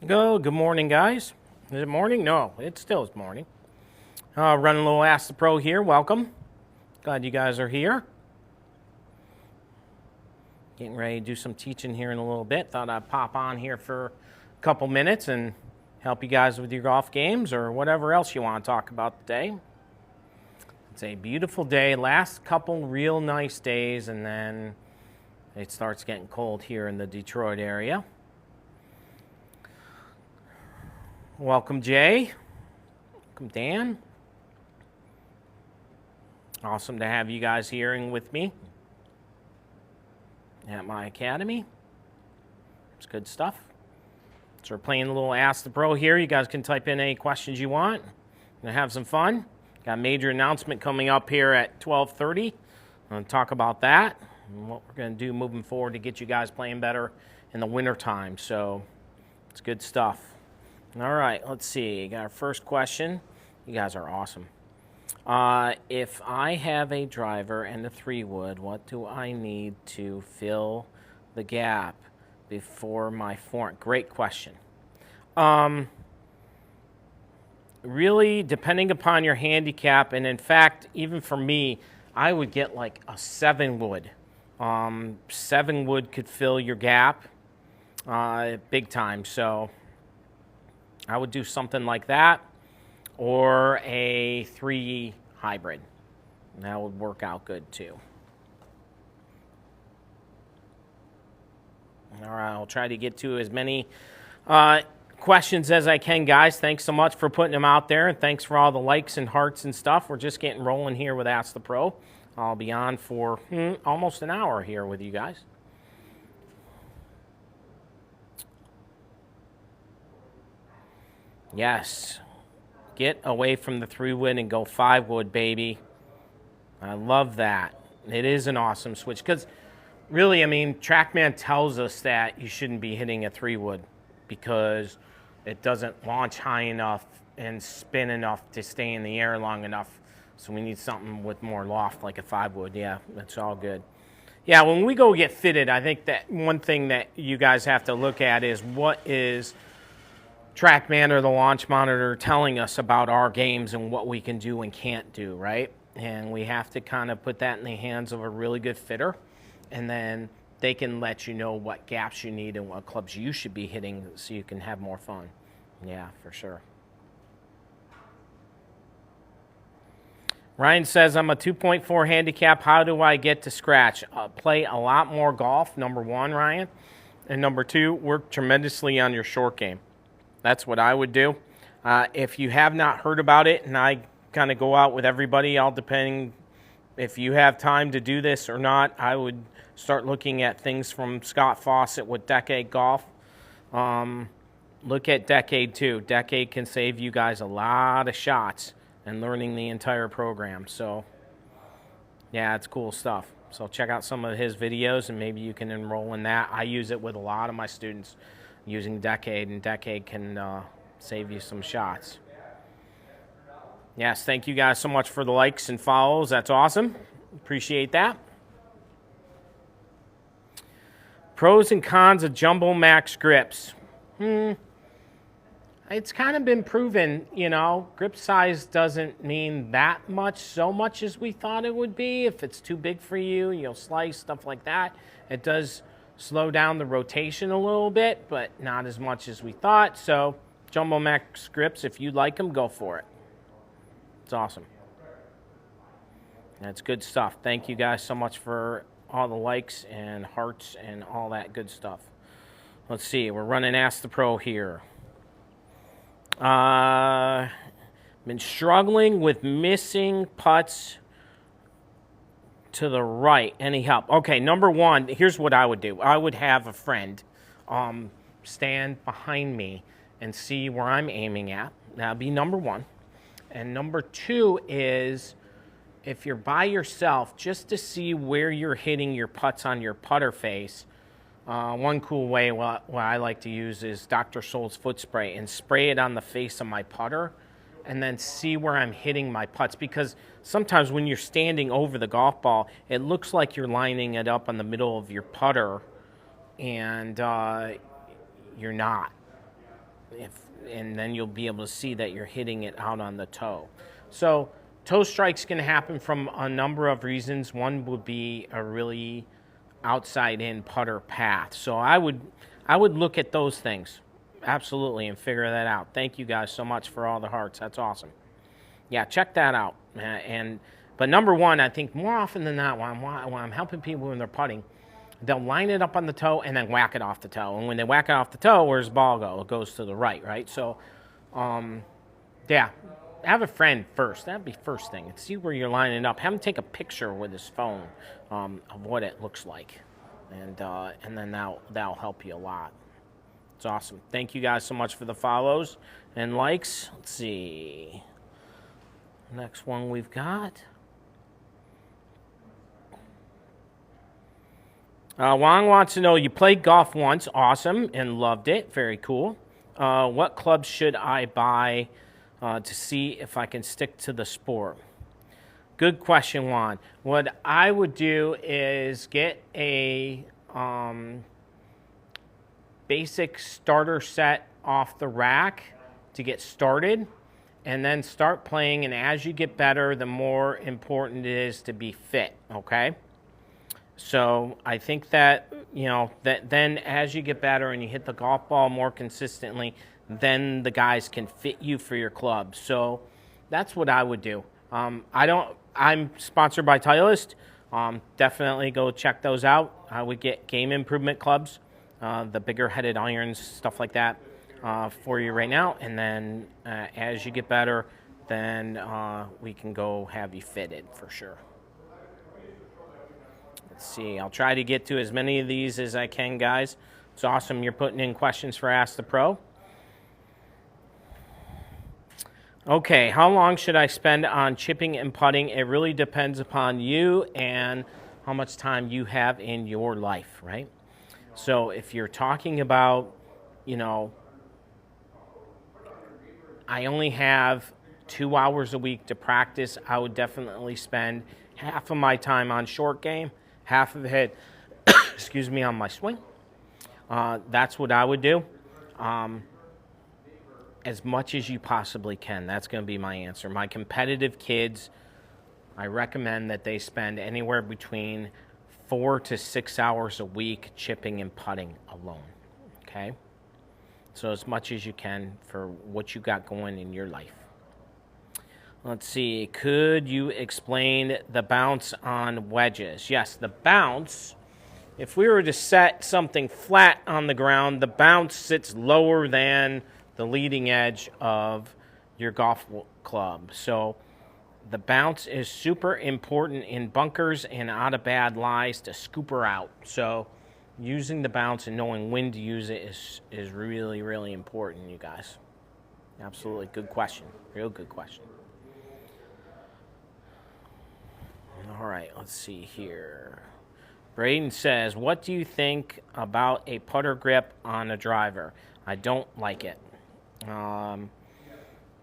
Good morning, guys. Is it morning? No, it still is morning. Running a little Ask the Pro here. Welcome. Glad you guys are here. Getting ready to do some teaching here in a little bit. Thought I'd pop on here for a couple minutes and help you guys with your golf games or whatever else you want to talk about today. It's a beautiful day. Last couple real nice days, and then it starts getting cold here in the Detroit area. Welcome, Jay. Welcome, Dan. Awesome to have you guys here with me at my academy. It's good stuff. So we're playing a little Ask the Pro here. You guys can type in any questions you want. Gonna have some fun. Got a major announcement coming up here at 12:30. I'm gonna talk about that and what we're gonna do moving forward to get you guys playing better in the winter time. So it's good stuff. All right, let's see. Got our first question. You guys are awesome. If I have a driver and a 3-wood, what do I need to fill the gap before my forehand? Great question. Really, depending upon your handicap, and in fact, even for me, I would get like a 7-wood. 7-wood could fill your gap big time. So I would do something like that, or a 3 hybrid. That would work out good too. All right, I'll try to get to as many questions as I can, guys. Thanks so much for putting them out there, and thanks for all the likes and hearts and stuff. We're just getting rolling here with Ask the Pro. I'll be on for almost an hour here with you guys. Yes. Get away from the 3-wood and go 5-wood, baby. I love that. It is an awesome switch because really, I mean, TrackMan tells us that you shouldn't be hitting a 3-wood because it doesn't launch high enough and spin enough to stay in the air long enough. So we need something with more loft like a 5-wood. Yeah, that's all good. Yeah, when we go get fitted, I think that one thing that you guys have to look at is what is TrackMan or the launch monitor telling us about our games and what we can do and can't do, right? And we have to kind of put that in the hands of a really good fitter, and then they can let you know what gaps you need and what clubs you should be hitting so you can have more fun. Yeah, for sure. Ryan says, I'm a 2.4 handicap. How do I get to scratch? Play a lot more golf, number one, Ryan. And number two, work tremendously on your short game. That's what I would do. If you have not heard about it, and I kind of go out with everybody, all depending if you have time to do this or not, I would start looking at things from Scott Fawcett with Decade Golf. Look at Decade 2. Decade can save you guys a lot of shots and learning the entire program. So, yeah, it's cool stuff. So check out some of his videos, and maybe you can enroll in that. I use it with a lot of my students using Decade, and Decade can save you some shots. Yes, thank you guys so much for the likes and follows. That's awesome. Appreciate that. Pros and cons of Jumbo Max grips. It's kind of been proven, you know, grip size doesn't mean that much, so much as we thought it would be. If it's too big for you, you'll slice, stuff like that. It does slow down the rotation a little bit, but not as much as we thought. So Jumbo Max grips, if you like them, go for it. It's awesome. That's good stuff. Thank you guys so much for all the likes and hearts and all that good stuff. Let's see. We're running Ask the Pro here. Been struggling with missing putts to the right. Any help? Okay, number one, here's what I would do. I would have a friend stand behind me and see where I'm aiming at. That'd be number one. And number two is, if you're by yourself, just to see where you're hitting your putts on your putter face. One cool way what I like to use is Dr. Scholl's foot spray and spray it on the face of my putter and then see where I'm hitting my putts, because sometimes when you're standing over the golf ball, it looks like you're lining it up on the middle of your putter, and you're not. and then you'll be able to see that you're hitting it out on the toe. So toe strikes can happen from a number of reasons. One would be a really outside in putter path. So I would look at those things, absolutely, and figure that out. Thank you guys so much for all the hearts. That's awesome. Yeah, check that out. But number one, I think more often than not, when I'm helping people when they're putting, they'll line it up on the toe and then whack it off the toe. And when they whack it off the toe, where's the ball go? It goes to the right? So, yeah, have a friend first. That'd be first thing. And see where you're lining up. Have him take a picture with his phone of what it looks like. And then that'll help you a lot. It's awesome. Thank you guys so much for the follows and likes. Let's see. Next one we've got. Wang wants to know, you played golf once, awesome, and loved it, very cool. What clubs should I buy to see if I can stick to the sport? Good question, Juan. What I would do is get a basic starter set off the rack to get started, and then start playing, and as you get better, the more important it is to be fit, okay? So I think that, that then as you get better and you hit the golf ball more consistently, then the guys can fit you for your club. So that's what I would do. I'm sponsored by Titleist. Definitely go check those out. I would get game improvement clubs, the bigger headed irons, stuff like that for you right now. And then as you get better, then we can go have you fitted for sure. Let's see, I'll try to get to as many of these as I can, guys. It's awesome you're putting in questions for Ask the Pro. Okay, how long should I spend on chipping and putting? It really depends upon you and how much time you have in your life, right? So if you're talking about, I only have 2 hours a week to practice, I would definitely spend half of my time on short game, half of it, excuse me, on my swing. That's what I would do. As much as you possibly can. That's going to be my answer. My competitive kids, I recommend that they spend anywhere between 4 to 6 hours a week chipping and putting alone. Okay? So as much as you can for what you got going in your life. Let's see, could you explain the bounce on wedges? Yes, the bounce, if we were to set something flat on the ground, the bounce sits lower than the leading edge of your golf club. So the bounce is super important in bunkers and out of bad lies to scoop her out. So using the bounce and knowing when to use it is really, really important, you guys. Absolutely, good question, real good question. All right, let's see here. Braden says, what do you think about a putter grip on a driver? I don't like it.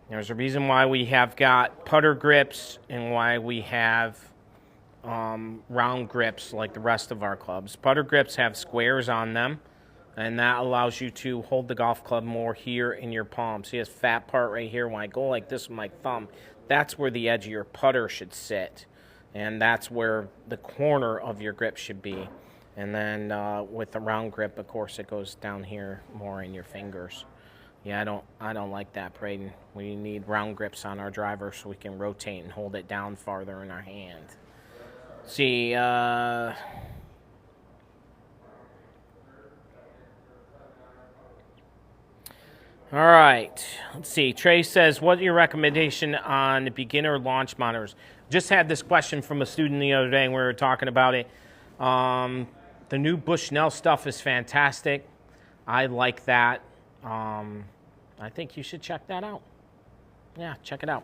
There's a reason why we have got putter grips and why we have round grips like the rest of our clubs. Putter grips have squares on them, and that allows you to hold the golf club more here in your palm. See this fat part right here? When I go like this with my thumb, that's where the edge of your putter should sit. And that's where the corner of your grip should be. And then with the round grip, of course, it goes down here more in your fingers. Yeah, I don't like that, Braden. We need round grips on our driver so we can rotate and hold it down farther in our hand. See, all right, let's see. Trey says, what's your recommendation on beginner launch monitors? Just had this question from a student the other day, and we were talking about it. The new Bushnell stuff is fantastic. I like that. I think you should check that out. Yeah, check it out.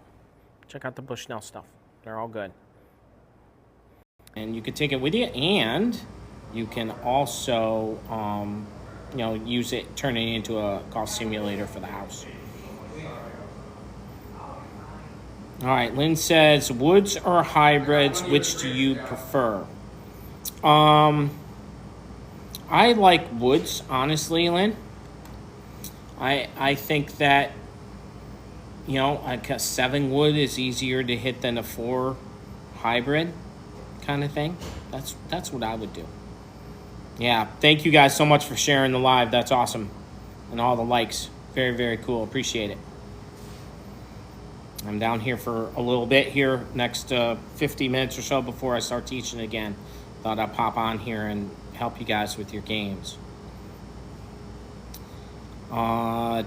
Check out the Bushnell stuff. They're all good. And you can take it with you, and you can also, use it, turn it into a golf simulator for the house. All right, Lynn says, woods or hybrids, which do you prefer? I like woods, honestly, Lynn. I think that, you know, a 7-wood is easier to hit than a 4 hybrid kind of thing. That's what I would do. Yeah, thank you guys so much for sharing the live. That's awesome. And all the likes. Very, very cool. Appreciate it. I'm down here for a little bit here, next 50 minutes or so before I start teaching again. Thought I'd pop on here and help you guys with your games.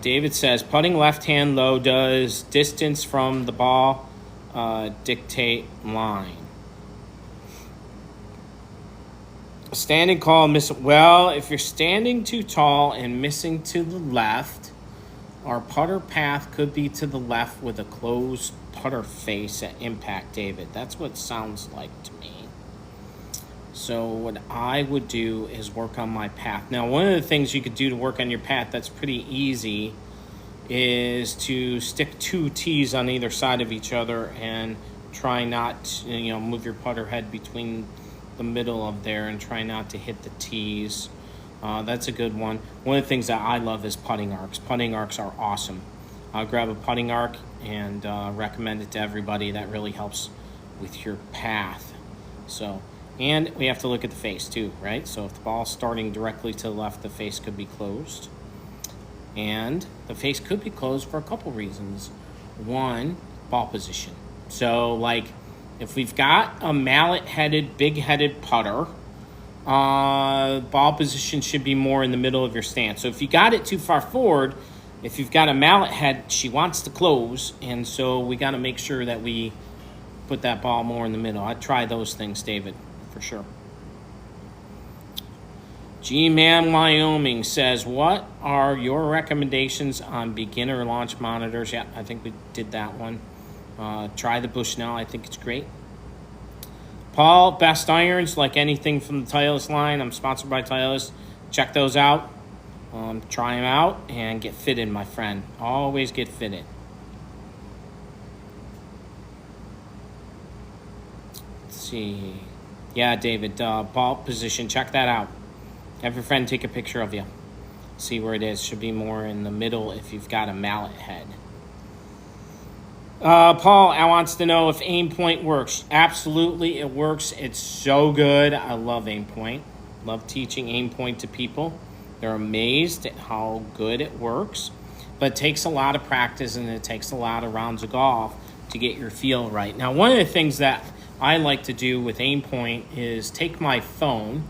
David says, putting left hand low, does distance from the ball dictate line? Standing tall, well, if you're standing too tall and missing to the left, our putter path could be to the left with a closed putter face at impact, David. That's what it sounds like to me. So what I would do is work on my path. Now, one of the things you could do to work on your path that's pretty easy is to stick 2 tees on either side of each other and try not to, you know, move your putter head between the middle of there and try not to hit the tees. That's a good one. One of the things that I love is putting arcs. Putting arcs are awesome. I'll grab a putting arc and recommend it to everybody. That really helps with your path. So, and we have to look at the face too, right? So if the ball's starting directly to the left, the face could be closed. And the face could be closed for a couple reasons. One, ball position. So like if we've got a mallet-headed, big-headed putter, ball position should be more in the middle of your stance. So if you got it too far forward, if you've got a mallet head, she wants to close, and so we got to make sure that we put that ball more in the middle. I'd try those things, David, for sure. G-Man Wyoming says, what are your recommendations on beginner launch monitors? Yeah, I think we did that one. Try the Bushnell. I think it's great. Paul, best irons, like anything from the Titleist line. I'm sponsored by Titleist. Check those out. Try them out and get fitted, my friend. Always get fitted. Let's see. Yeah, David, ball position. Check that out. Have your friend take a picture of you. See where it is. Should be more in the middle if you've got a mallet head. Paul wants to know if aim point works. Absolutely, it works. It's so good. I love aim point. Love teaching aim point to people. They're amazed at how good it works. But it takes a lot of practice and it takes a lot of rounds of golf to get your feel right. Now, one of the things that I like to do with aim point is take my phone,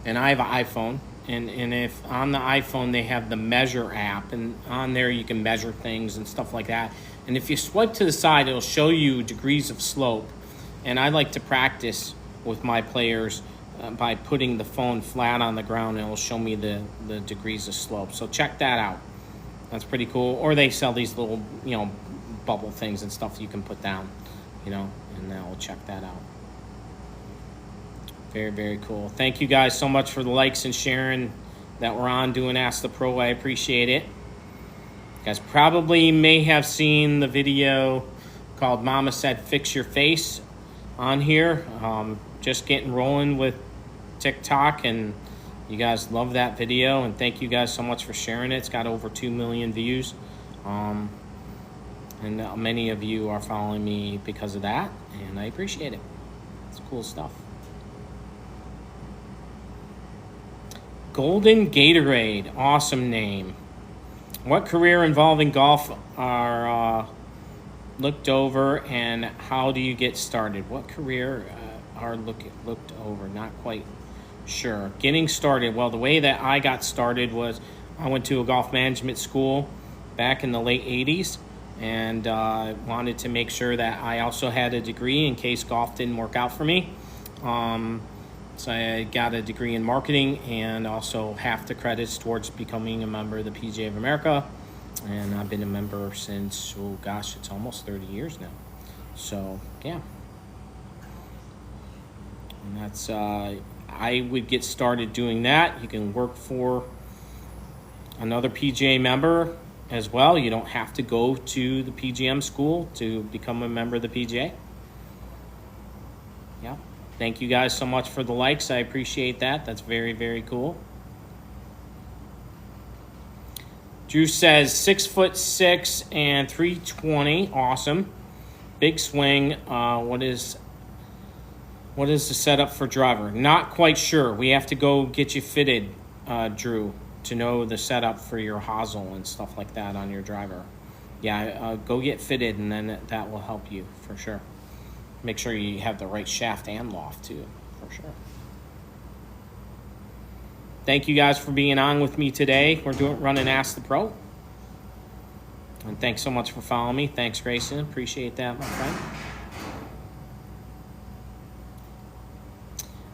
and I have an iPhone, and if on the iPhone they have the Measure app, and on there you can measure things and stuff like that. And if you swipe to the side, it'll show you degrees of slope. And I like to practice with my players by putting the phone flat on the ground, and it'll show me the degrees of slope. So check that out. That's pretty cool. Or they sell these little, you know, bubble things and stuff you can put down, you know, and then we'll check that out. Very, very cool. Thank you guys so much for the likes and sharing that we're on doing Ask the Pro. I appreciate it. You guys probably may have seen the video called Mama Said Fix Your Face on here. Just getting rolling with TikTok, and you guys love that video, and thank you guys so much for sharing it. It's got over 2 million views, and many of you are following me because of that, and I appreciate it. It's cool stuff. Golden Gatorade, awesome name. What career involving golf are looked over, and how do you get started? What career are looked over? Not quite sure. Getting started. Well, the way that I got started was I went to a golf management school back in the late 80s, and wanted to make sure that I also had a degree in case golf didn't work out for me. So I got a degree in marketing and also half the credits towards becoming a member of the PGA of America. And I've been a member since, oh gosh, it's almost 30 years now. So, yeah. And that's, I would get started doing that. You can work for another PGA member as well. You don't have to go to the PGM school to become a member of the PGA. Yeah. Thank you guys so much for the likes. I appreciate that. That's very, very cool. Drew says 6'6" and 320. Awesome. Big swing. What is the setup for driver? Not quite sure. We have to go get you fitted, Drew, to know the setup for your hosel and stuff like that on your driver. Yeah, go get fitted, and then that will help you for sure. Make sure you have the right shaft and loft too, for sure. Thank you guys for being on with me today. We're running Ask the Pro. And thanks so much for following me. Thanks, Grayson. Appreciate that, my friend.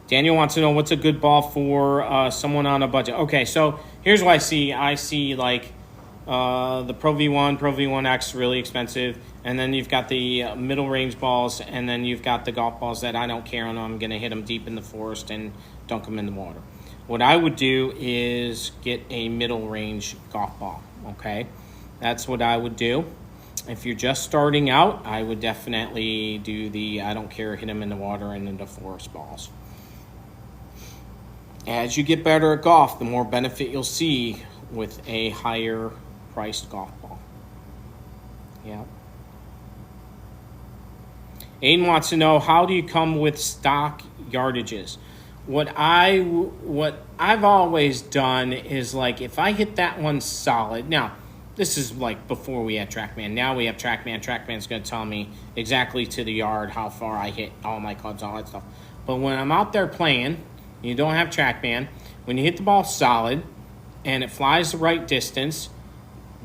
Daniel wants to know what's a good ball for someone on a budget. Okay, so here's what I see. I see like the Pro V1, Pro V1X, really expensive. And then you've got the middle range balls, and then you've got the golf balls that I don't care on. I'm going to hit them deep in the forest and dunk them in the water. What I would do is get a middle range golf ball, okay? That's what I would do. If you're just starting out, I would definitely do the I don't care, hit them in the water and in the forest balls. As you get better at golf, the more benefit you'll see with a higher priced golf ball. Yeah. Aiden wants to know, how do you come with stock yardages? What I've always done is, like, if I hit that one solid. Now, this is like before we had TrackMan. Now we have TrackMan. TrackMan's going to tell me exactly to the yard how far I hit all my clubs, all that stuff. But when I'm out there playing, you don't have TrackMan, when you hit the ball solid and it flies the right distance,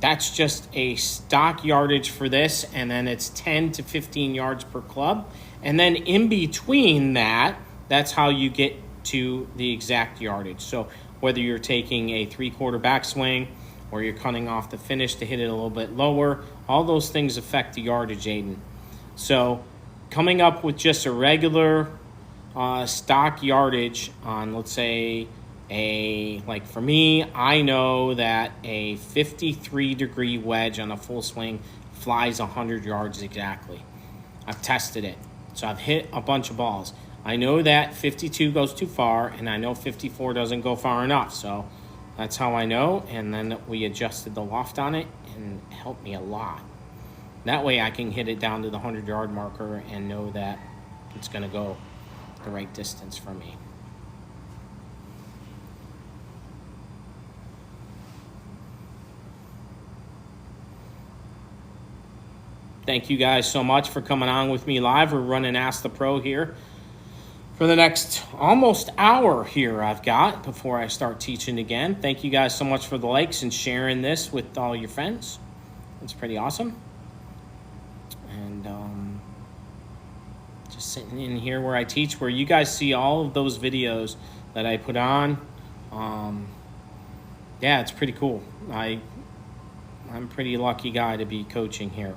that's just a stock yardage for this, and then it's 10 to 15 yards per club. And then in between that, that's how you get to the exact yardage. So whether you're taking a 3/4 backswing or you're cutting off the finish to hit it a little bit lower, all those things affect the yardage, Aiden. So coming up with just a regular stock yardage on, let's say, like for me, I know that a 53-degree wedge on a full swing flies 100 yards exactly. I've tested it. So I've hit a bunch of balls. I know that 52 goes too far, and I know 54 doesn't go far enough. So that's how I know. And then we adjusted the loft on it, and it helped me a lot. That way I can hit it down to the 100-yard marker and know that it's going to go the right distance for me. Thank you guys so much for coming on with me live. We're running Ask the Pro here for the next almost hour here I've got before I start teaching again. Thank you guys so much for the likes and sharing this with all your friends. It's pretty awesome. And just sitting in here where I teach, where you guys see all of those videos that I put on. Yeah, it's pretty cool. I'm a pretty lucky guy to be coaching here.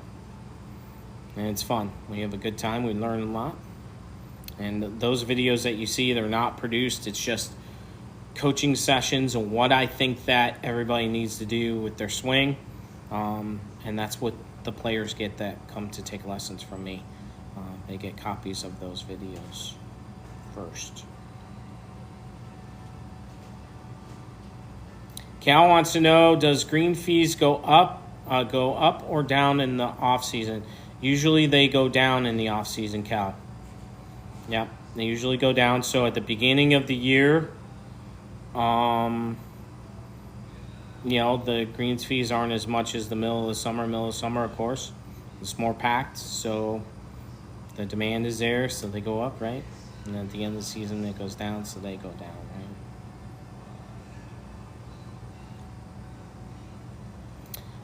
And it's fun. We have a good time. We learn a lot. And those videos that you see, they're not produced. It's just coaching sessions and what I think that everybody needs to do with their swing. And that's what the players get that come to take lessons from me. They get copies of those videos first. Cal wants to know, does green fees go up or down in the off season? Usually they go down in the off season, Cal. Yeah, they usually go down. So at the beginning of the year, you know, the greens fees aren't as much as the middle of the summer. Middle of summer, of course, it's more packed, so the demand is there, so they go up, right? And then at the end of the season, it goes down, so they go down,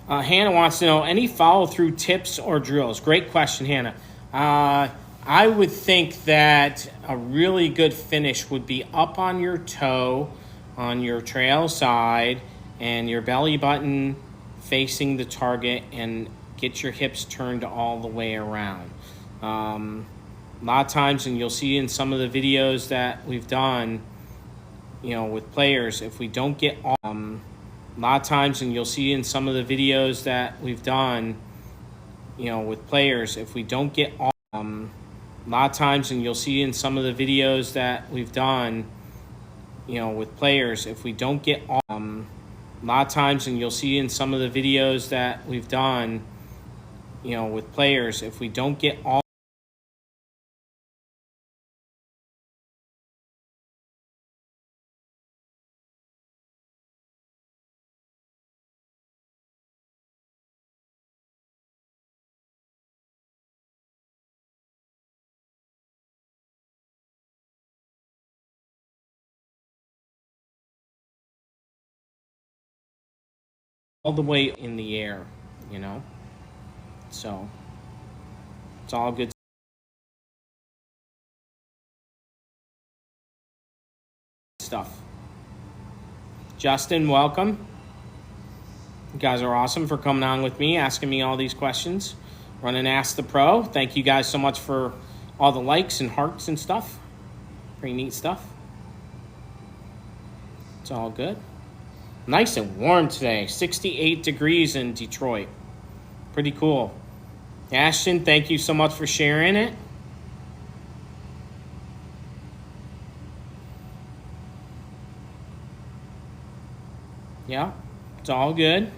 right? Hannah wants to know, any follow-through tips or drills? Great question, Hannah. I would think that a really good finish would be up on your toe, on your trail side, and your belly button facing the target, and get your hips turned all the way around. A lot of times, and you'll see in some of the videos that we've done, you know, with players, if we don't get all, a lot of times, and you'll see in some of the videos that we've done, you know, with players, if we don't get all, a lot of times, and you'll see in some of the videos that we've done, you know, with players, if we don't get all, a A lot of times, and you'll see in some of the videos that we've done, with players, if we don't get all the way in the air, so it's all good stuff. Justin, welcome. You guys are awesome for coming on with me, asking me all these questions. Running Ask the Pro. Thank you guys so much for all the likes and hearts and stuff. Pretty neat stuff. It's all good. Nice and warm today. 68 degrees in Detroit. Pretty cool. Ashton, thank you so much for sharing it. Yeah, it's all good.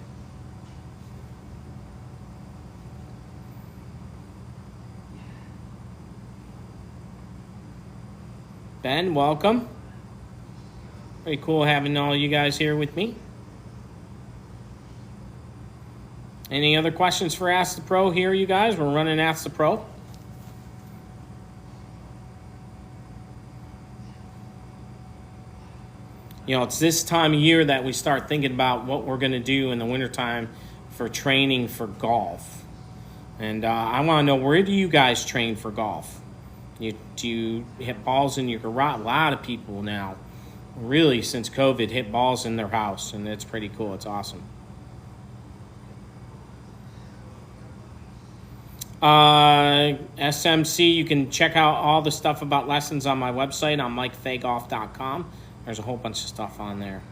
Ben, welcome. Pretty cool having all you guys here with me. Any other questions for Ask the Pro here, you guys? We're running Ask the Pro. It's this time of year that we start thinking about what we're going to do in the wintertime for training for golf. And I want to know, where do you guys train for golf? Do you hit balls in your garage? A lot of people now, really since COVID, hit balls in their house, and it's pretty cool. It's awesome. SMC, you can check out all the stuff about lessons on my website on MikeFayGolf.com. There's a whole bunch of stuff on there.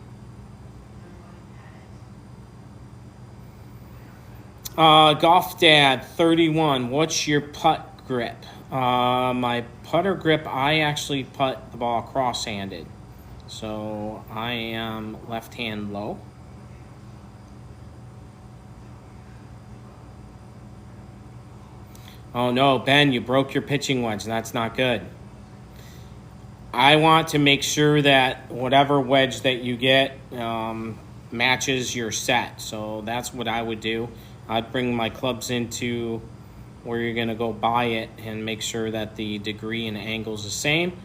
Golf Dad 31, what's your putt grip? My putter grip, I actually putt the ball cross-handed. So I am left hand low. Oh no, Ben, you broke your pitching wedge. That's not good. I want to make sure that whatever wedge that you get matches your set. So that's what I would do. I'd bring my clubs into where you're going to go buy it and make sure that the degree and angle is the same.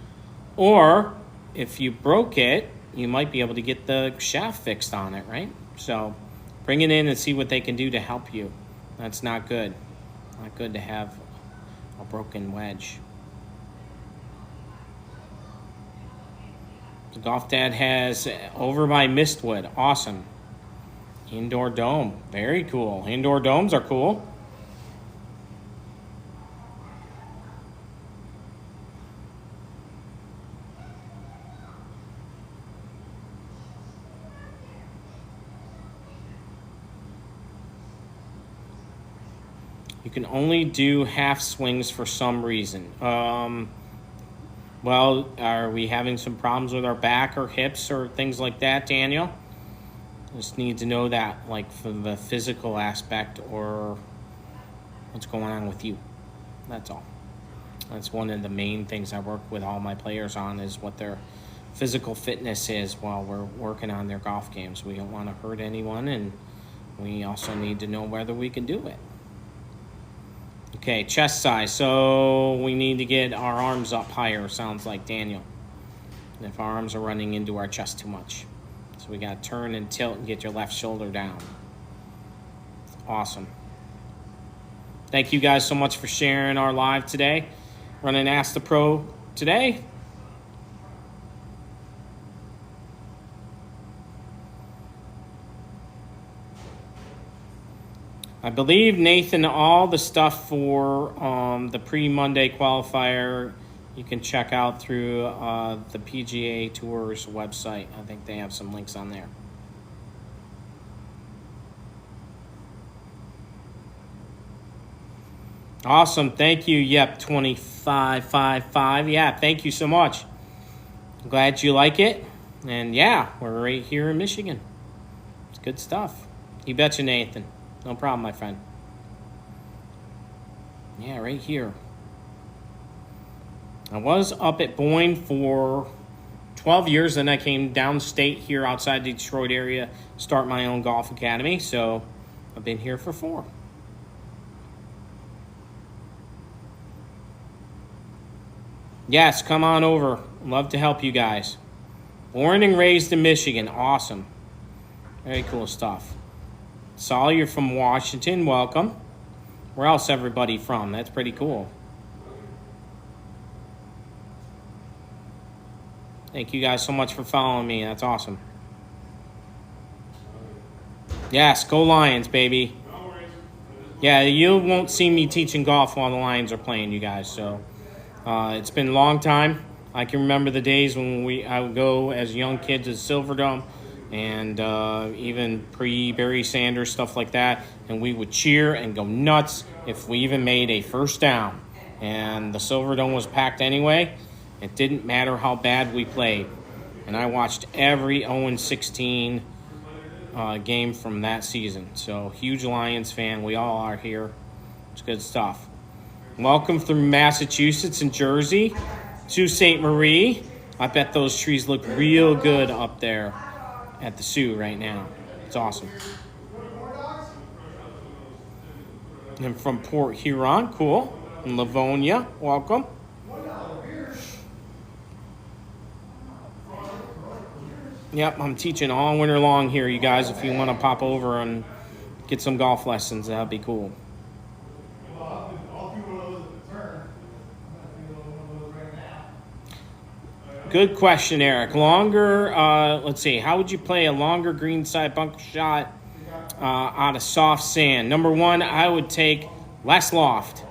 Or if you broke it, you might be able to get the shaft fixed on it, right? So bring it in and see what they can do to help you. That's not good. Not good to have a broken wedge. The Golf Dad has Over by Mistwood. Awesome. Indoor dome. Very cool. Indoor domes are cool. You can only do half swings for some reason. Well, are we having some problems with our back or hips or things like that, Daniel? Just need to know that, like, for the physical aspect, or what's going on with you. That's all. That's one of the main things I work with all my players on, is what their physical fitness is while we're working on their golf games. We don't want to hurt anyone, and we also need to know whether we can do it. Okay, chest size. So we need to get our arms up higher, sounds like, Daniel. If our arms are running into our chest too much. So we got to turn and tilt and get your left shoulder down. Awesome. Thank you guys so much for sharing our live today. Running Ask the Pro today. I believe, Nathan, all the stuff for the pre-Monday qualifier you can check out through the PGA Tour's website. I think they have some links on there. Awesome. Thank you. Yep, 2555. Yeah, thank you so much. I'm glad you like it. And yeah, we're right here in Michigan. good stuff. You betcha, Nathan. No problem, my friend. Yeah, right here. I was up at Boyne for 12 years, then I came downstate here outside the Detroit area, start my own golf academy, so I've been here for 4. Yes, come on over. Love to help you guys. Born and raised in Michigan. Awesome. Very cool stuff. Saul, you're from Washington. Welcome. Where else everybody from? That's pretty cool. Thank you guys so much for following me. That's awesome. Yes, go Lions, baby. Yeah, you won't see me teaching golf while the Lions are playing, you guys. So it's been a long time. I can remember the days when I would go as young kids at Silverdome and even pre-Barry Sanders, stuff like that. And we would cheer and go nuts if we even made a first down. And the Silverdome was packed anyway. It didn't matter how bad we played. And I watched every 0-16 game from that season. So, huge Lions fan. We all are here. It's good stuff. Welcome through Massachusetts and Jersey to St. Marie. I bet those trees look real good up there at the Sioux right now. It's awesome. And from Port Huron, cool. And Livonia, welcome. Yep, I'm teaching all winter long here, you guys. If you want to pop over and get some golf lessons, that'd be cool. Good question, Eric. Longer, let's see. How would you play a longer greenside bunker shot out of soft sand? Number one, I would take less loft.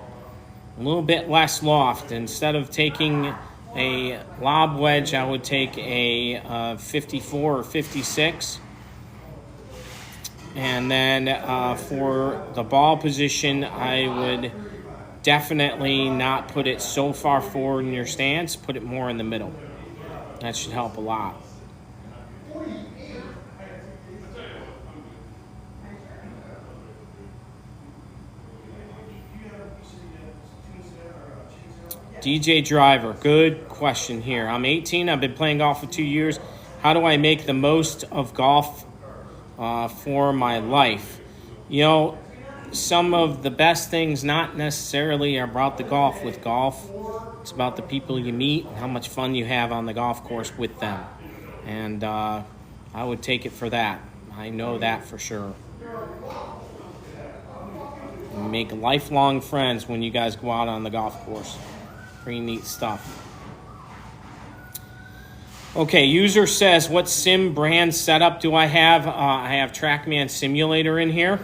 A little bit less loft. Instead of taking a lob wedge, I would take a 54 or 56. And then for the ball position, I would definitely not put it so far forward in your stance. Put it more in the middle. That should help a lot. DJ Driver, good question here. I'm 18. I've been playing golf for 2 years. How do I make the most of golf for my life? You know, some of the best things not necessarily are about the golf with golf. It's about the people you meet and how much fun you have on the golf course with them. And I would take it for that. I know that for sure. You make lifelong friends when you guys go out on the golf course. Pretty neat stuff. Okay, user says, what sim brand setup do I have? I have TrackMan Simulator in here.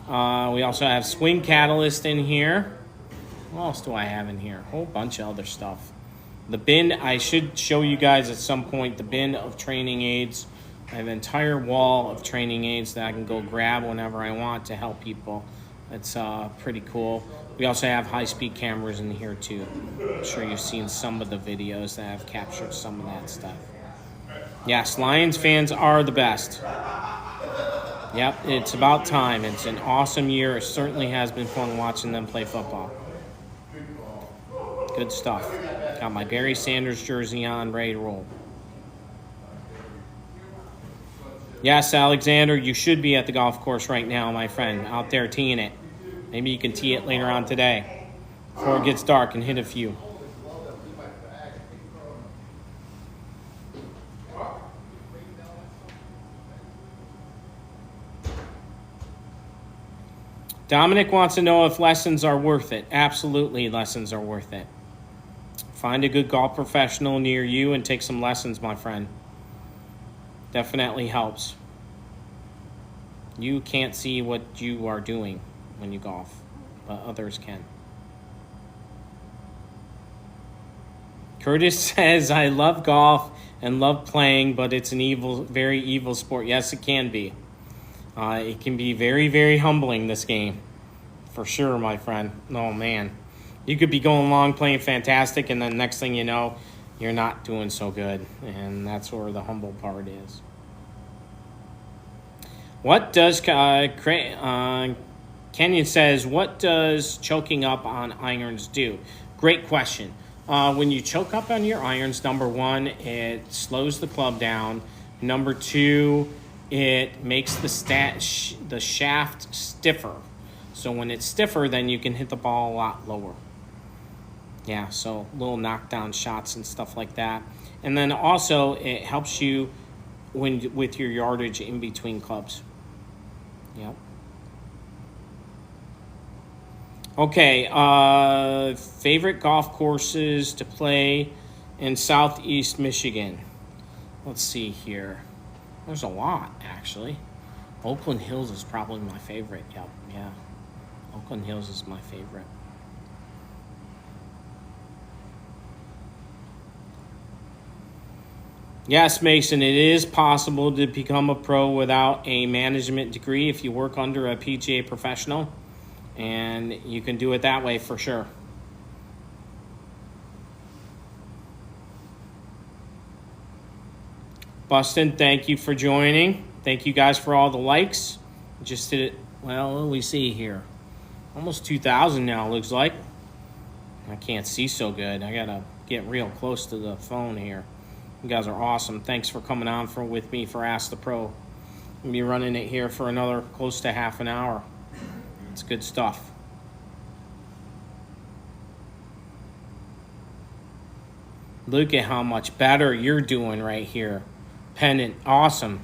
We also have Swing Catalyst in here. What else do I have in here? A whole bunch of other stuff. The bin, I should show you guys at some point the bin of training aids. I have an entire wall of training aids that I can go grab whenever I want to help people. It's pretty cool. We also have high-speed cameras in here too. I'm sure you've seen some of the videos that have captured some of that stuff. Yes, Lions fans are the best. Yep, it's about time. It's an awesome year. It certainly has been fun watching them play football. Good stuff. Got my Barry Sanders jersey on, ready to roll. Yes, Alexander, you should be at the golf course right now, my friend, out there teeing it. Maybe you can tee it later on today before it gets dark and hit a few. Dominic wants to know if lessons are worth it. Absolutely, lessons are worth it. Find a good golf professional near you and take some lessons, my friend. Definitely helps. You can't see what you are doing when you golf, but others can. Curtis says, I love golf and love playing, but it's an evil, very evil sport. Yes, it can be. It can be very, very humbling, this game. For sure, my friend. Oh, man. You could be going along playing fantastic, and then next thing you know, you're not doing so good. And that's where the humble part is. What does Kenyon says? What does choking up on irons do? Great question. When you choke up on your irons, number one, it slows the club down. Number two, it makes the shaft stiffer. So when it's stiffer, then you can hit the ball a lot lower. Yeah, so little knockdown shots and stuff like that. And then also it helps you with your yardage in between clubs. Yep. Okay, favorite golf courses to play in Southeast Michigan. Let's see here. There's a lot, actually. Oakland Hills is probably my favorite. Yep, yeah. Oakland Hills is my favorite. Yes, Mason, it is possible to become a pro without a management degree if you work under a PGA professional, and you can do it that way for sure. Bustin, thank you for joining. Thank you guys for all the likes. Just did it. Well, what do we see here? Almost 2,000 now, looks like. I can't see so good. I got to get real close to the phone here. You guys are awesome. Thanks for coming on with me for Ask the Pro. We'll be running it here for another close to half an hour. It's good stuff. Look at how much better you're doing right here. Pennant, awesome.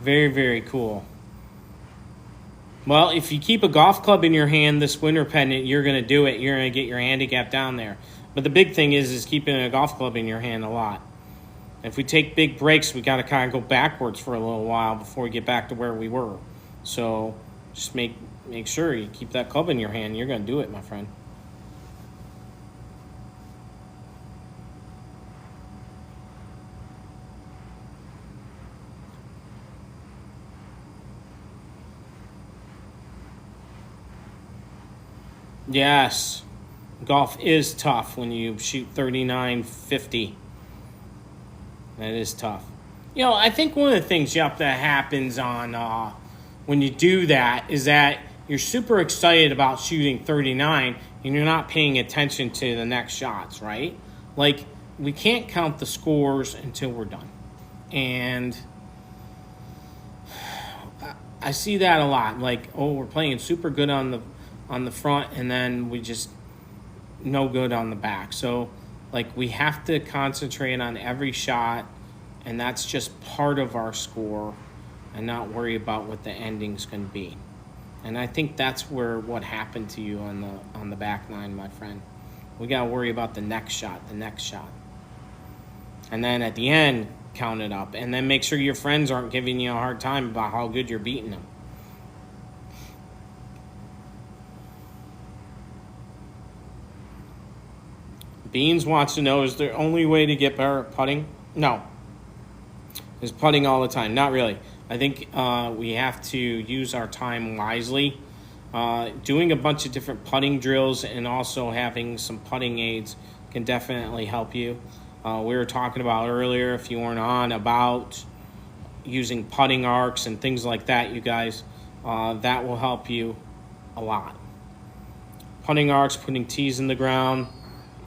Very, very cool. Well, if you keep a golf club in your hand this winter, Pennant, you're going to do it. You're going to get your handicap down there. But the big thing is keeping a golf club in your hand a lot. If we take big breaks, we got to kind of go backwards for a little while before we get back to where we were. So just make sure you keep that club in your hand. You're going to do it, my friend. Yes, golf is tough when you shoot 39.50. That is tough. You know, I think one of the things, Jeff, that happens on when you do that is that you're super excited about shooting 39 and you're not paying attention to the next shots, right? Like, we can't count the scores until we're done. And I see that a lot. Like, oh, we're playing super good on the front and then we just no good on the back. So, like, we have to concentrate on every shot, and that's just part of our score, and not worry about what the ending's going to be. And I think that's what happened to you on the back nine, my friend. We got to worry about the next shot. And then at the end, count it up. And then make sure your friends aren't giving you a hard time about how good you're beating them. Beans wants to know, is the only way to get better at putting? No. Is putting all the time? Not really. I think we have to use our time wisely. Doing a bunch of different putting drills and also having some putting aids can definitely help you. We were talking about earlier, if you weren't on, about using putting arcs and things like that, you guys. That will help you a lot. Putting arcs, putting tees in the ground.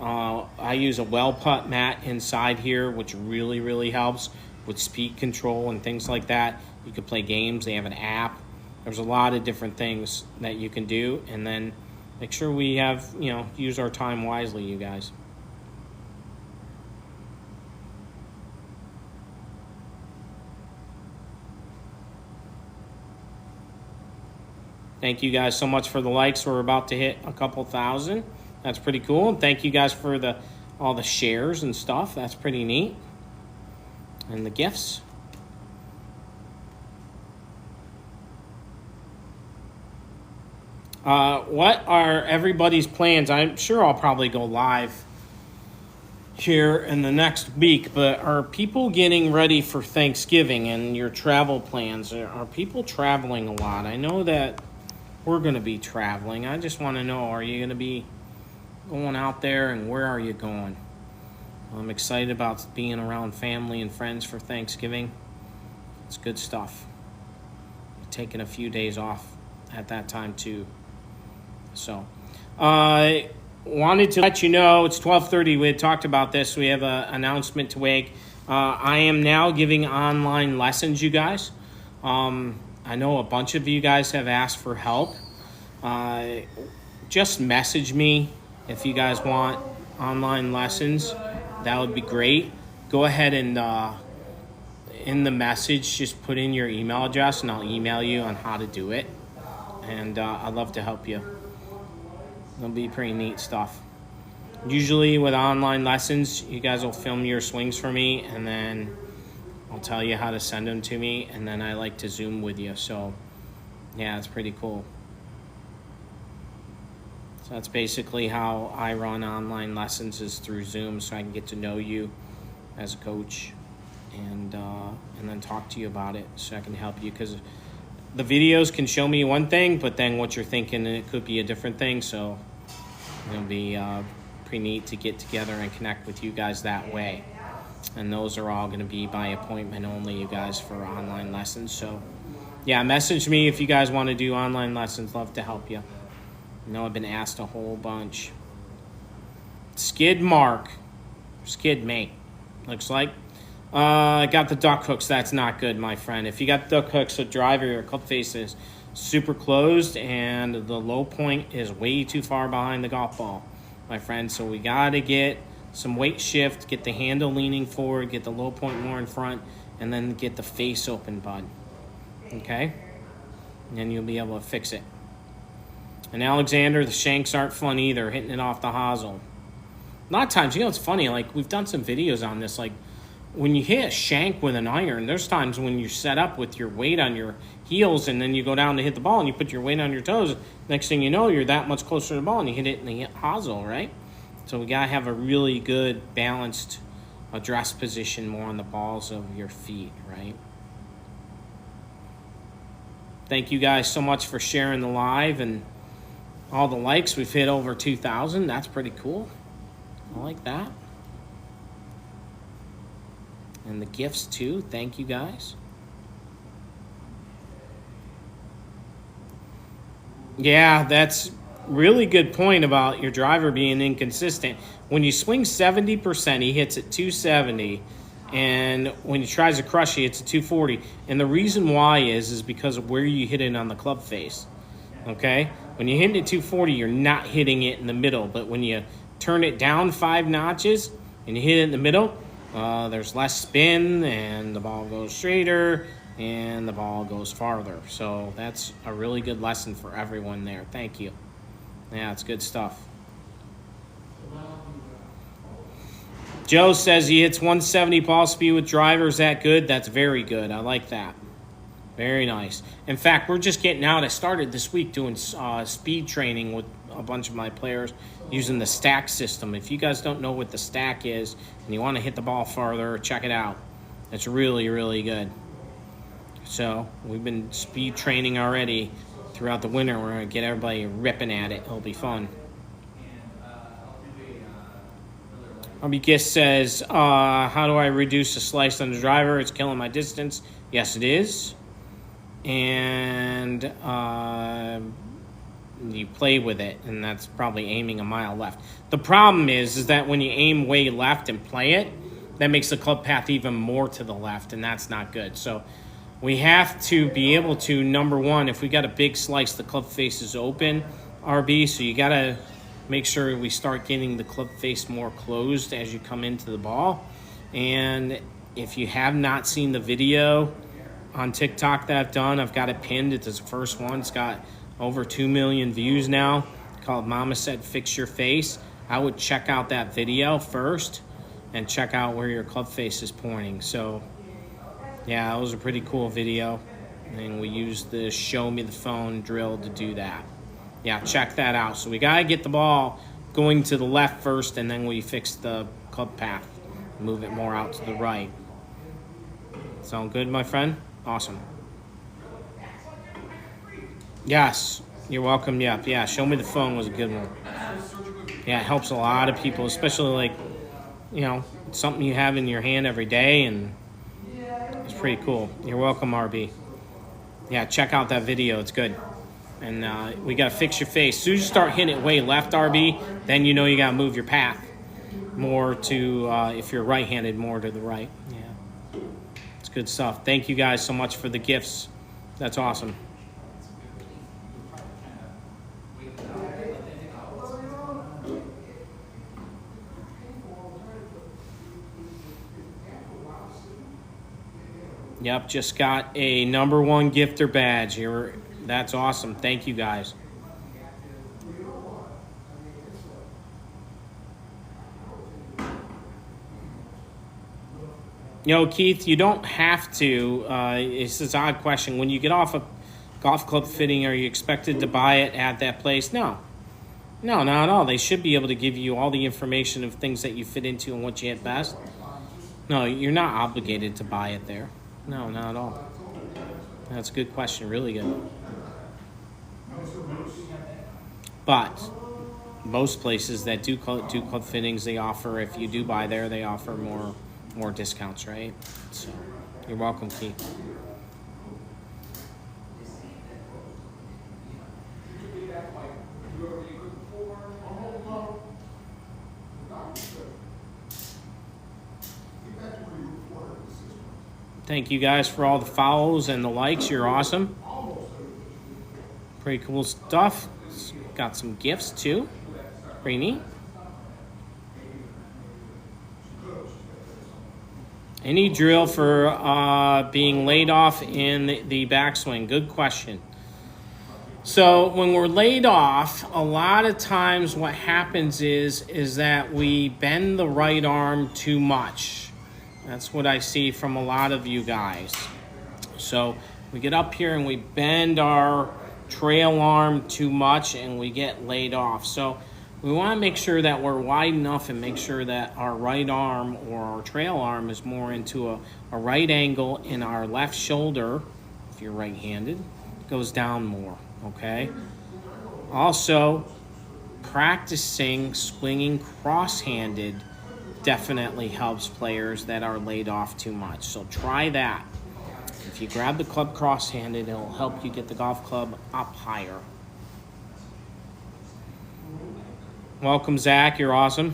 I use a well putt mat inside here, which really, really helps with speed control and things like that. You can play games. They have an app. There's a lot of different things that you can do. And then make sure we have, use our time wisely, you guys. Thank you guys so much for the likes. We're about to hit a couple thousand. That's pretty cool. And thank you guys for all the shares and stuff. That's pretty neat. And the gifts. What are everybody's plans? I'm sure I'll probably go live here in the next week, but are people getting ready for Thanksgiving and your travel plans? Are people traveling a lot? I know that we're going to be traveling. I just want to know, are you going to be going out there, and where are you going? I'm excited about being around family and friends for Thanksgiving. It's good stuff. taking a few days off at that time too. So, wanted to let you know it's 12:30. We had talked about this. We have an announcement to make. I am now giving online lessons, you guys. I know a bunch of you guys have asked for help. Just message me if you guys want online lessons. That would be great. Go ahead and in the message, just put in your email address and I'll email you on how to do it. And I'd love to help you. It'll be pretty neat stuff. Usually with online lessons, you guys will film your swings for me and then I'll tell you how to send them to me, and then I like to Zoom with you. So yeah, it's pretty cool. So that's basically how I run online lessons, is through Zoom, so I can get to know you as a coach and then talk to you about it, so I can help you, because the videos can show me one thing, but then what you're thinking, it could be a different thing. So it'll be pretty neat to get together and connect with you guys that way. And those are all going to be by appointment only, you guys, for online lessons. So yeah, message me if you guys want to do online lessons. Love to help you. I know I've been asked a whole bunch. Skid Mark. Skid mate, looks like. I got the duck hooks. That's not good, my friend. If you got duck hooks, the driver, your club face is super closed and the low point is way too far behind the golf ball, my friend. So we got to get some weight shift, get the handle leaning forward, get the low point more in front, and then get the face open, bud. Okay? And then you'll be able to fix it. And Alexander, the shanks aren't fun either, hitting it off the hosel. A lot of times, you know, it's funny, like we've done some videos on this, like when you hit a shank with an iron, there's times when you're set up with your weight on your heels and then you go down to hit the ball and you put your weight on your toes. Next thing you know, you're that much closer to the ball and you hit it in the hosel, right? So we got to have a really good balanced address position more on the balls of your feet, right? Thank you guys so much for sharing the live and all the likes. We've hit over 2,000. That's pretty cool. I like that. And the gifts too. Thank you guys. Yeah, that's really good point about your driver being inconsistent. When you swing 70%, he hits at 270. And when he tries to crush, he hits at 240. And the reason why is because of where you hit it on the club face. Okay? When you hit it at 240, you're not hitting it in the middle. But when you turn it down 5 notches and you hit it in the middle, there's less spin and the ball goes straighter and the ball goes farther. So that's a really good lesson for everyone there. Thank you. Yeah, it's good stuff. Joe says he hits 170 ball speed with driver. Is that good? That's very good. I like that. Very nice. In fact, we're just getting out. I started this week doing speed training with a bunch of my players using the stack system. If you guys don't know what the stack is and you want to hit the ball farther, check it out. It's really, really good. So we've been speed training already throughout the winter. We're going to get everybody ripping at it. It'll be fun. RB says, how do I reduce the slice on the driver? It's killing my distance. Yes, it is. And you play with it, and that's probably aiming a mile left. The problem is that when you aim way left and play it, that makes the club path even more to the left, and that's not good. So we have to be able to, number one, if we got a big slice, the club face is open, RB, so you got to make sure we start getting the club face more closed as you come into the ball. And if you have not seen the video on TikTok that I've done, I've got it pinned. It's the first one. It's got over 2 million views now, called Mama Said Fix Your Face. I would check out that video first and check out where your club face is pointing. So yeah, it was a pretty cool video, and we used the show me the phone drill to do that. Yeah, check that out. So we got to get the ball going to the left first, and then we fix the club path. Move it more out to the right. Sound good, my friend? Awesome. Yes, you're welcome. Yeah, show me the phone was a good one. Yeah, it helps a lot of people, especially like, you know, something you have in your hand every day, and it's pretty cool. You're welcome, RB. Yeah, check out that video. It's good. And we got to fix your face. As soon as you start hitting it way left, RB, then you know you got to move your path more to, if you're right-handed, more to the right. Yeah. It's good stuff. Thank you guys so much for the gifts. That's awesome. Yep, just got a #1 gifter badge here. That's awesome. Thank you guys. You know, Keith, you don't have to. It's an odd question. When you get off a golf club fitting, are you expected to buy it at that place? No. No, not at all. They should be able to give you all the information of things that you fit into and what you hit best. No, you're not obligated to buy it there. No, not at all. That's a good question. Really good. But most places that do club fittings, they offer, if you do buy there, they offer more discounts, right? So you're welcome, Keith. Thank you guys for all the follows and the likes. You're awesome. Pretty cool stuff. Got some gifts too. Pretty neat. Any drill for being laid off in the backswing? Good question. So when we're laid off, a lot of times what happens is that we bend the right arm too much. That's what I see from a lot of you guys. So we get up here and we bend our trail arm too much and we get laid off. So we want to make sure that we're wide enough and make sure that our right arm or our trail arm is more into a right angle, and our left shoulder, if you're right-handed, goes down more, okay? Also, practicing swinging cross-handed definitely helps players that are laid off too much. So try that. If you grab the club cross-handed, it'll help you get the golf club up higher. Welcome, Zach. You're awesome.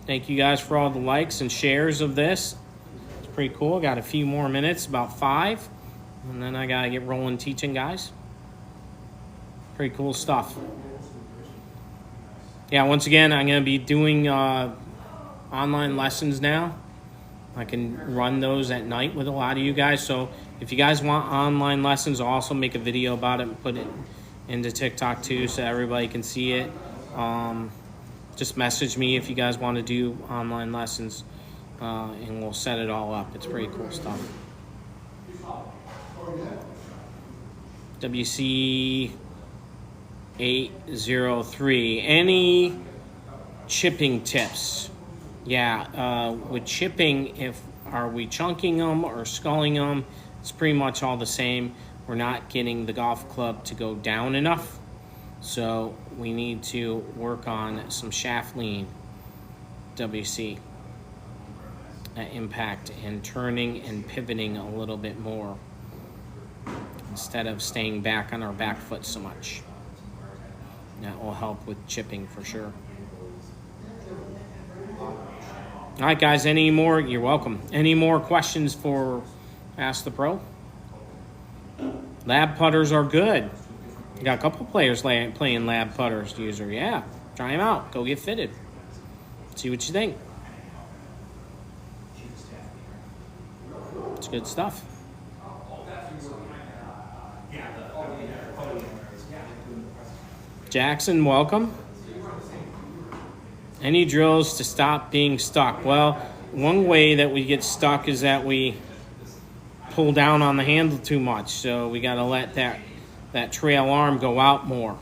Thank you guys for all the likes and shares of this. Pretty cool. Got a few more minutes, about 5, and then I gotta get rolling teaching, guys. Pretty cool stuff. Yeah, once again, I'm gonna be doing online lessons now. I can run those at night with a lot of you guys. So if you guys want online lessons, I'll also make a video about it and put it into TikTok too, so everybody can see it. Just message me if you guys want to do online lessons. And we'll set it all up. It's pretty cool stuff. WC 803. Any chipping tips? Yeah, with chipping, are we chunking them or sculling them? It's pretty much all the same. We're not getting the golf club to go down enough, so we need to work on some shaft lean. WC. Impact and turning and pivoting a little bit more instead of staying back on our back foot so much. That will help with chipping for sure. All right, guys, any more? You're welcome. Any more questions for Ask the Pro? Lab putters are good. You got a couple players playing lab putters, user. Yeah, try them out. Go get fitted. See what you think. It's good stuff. Jackson, welcome. Any drills to stop being stuck? Well, one way that we get stuck is that we pull down on the handle too much. So we got to let that trail arm go out more.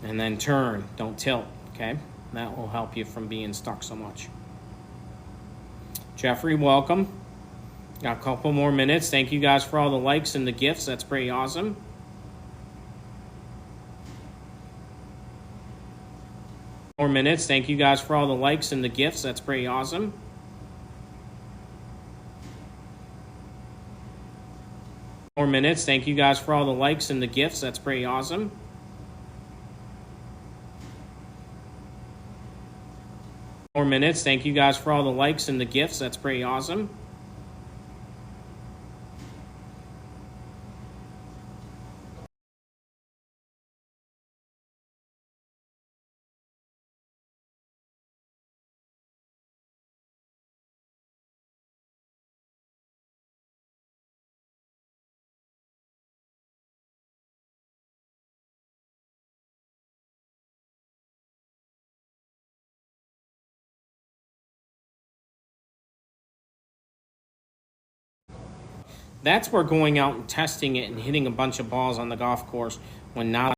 And then turn. Don't tilt, okay? That will help you from being stuck so much. Jeffrey, welcome. Got a couple more minutes. Thank you guys for all the likes and the gifts. That's pretty awesome. More minutes. Thank you guys for all the likes and the gifts. That's pretty awesome. More minutes. Thank you guys for all the likes and the gifts. That's pretty awesome. More minutes. Thank you guys for all the likes and the gifts. That's pretty awesome. That's where going out and testing it and hitting a bunch of balls on the golf course when not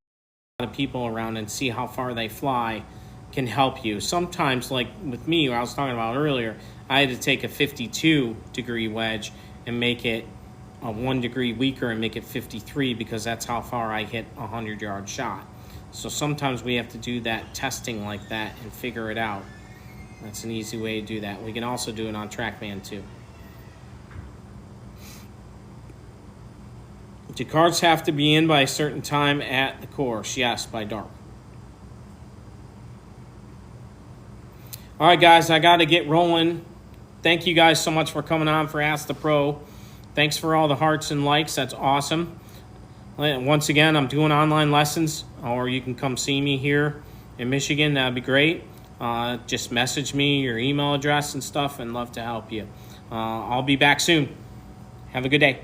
a lot of people around and see how far they fly can help you. Sometimes, like with me, I was talking about earlier, I had to take a 52-degree wedge and make it a 1 degree weaker and make it 53 because that's how far I hit a 100-yard shot. So sometimes we have to do that testing like that and figure it out. That's an easy way to do that. We can also do it on TrackMan too. Do cards have to be in by a certain time at the course? Yes, by dark. All right, guys, I got to get rolling. Thank you guys so much for coming on for Ask the Pro. Thanks for all the hearts and likes. That's awesome. Once again, I'm doing online lessons, or you can come see me here in Michigan. That'd be great. Just message me your email address and stuff, and love to help you. I'll be back soon. Have a good day.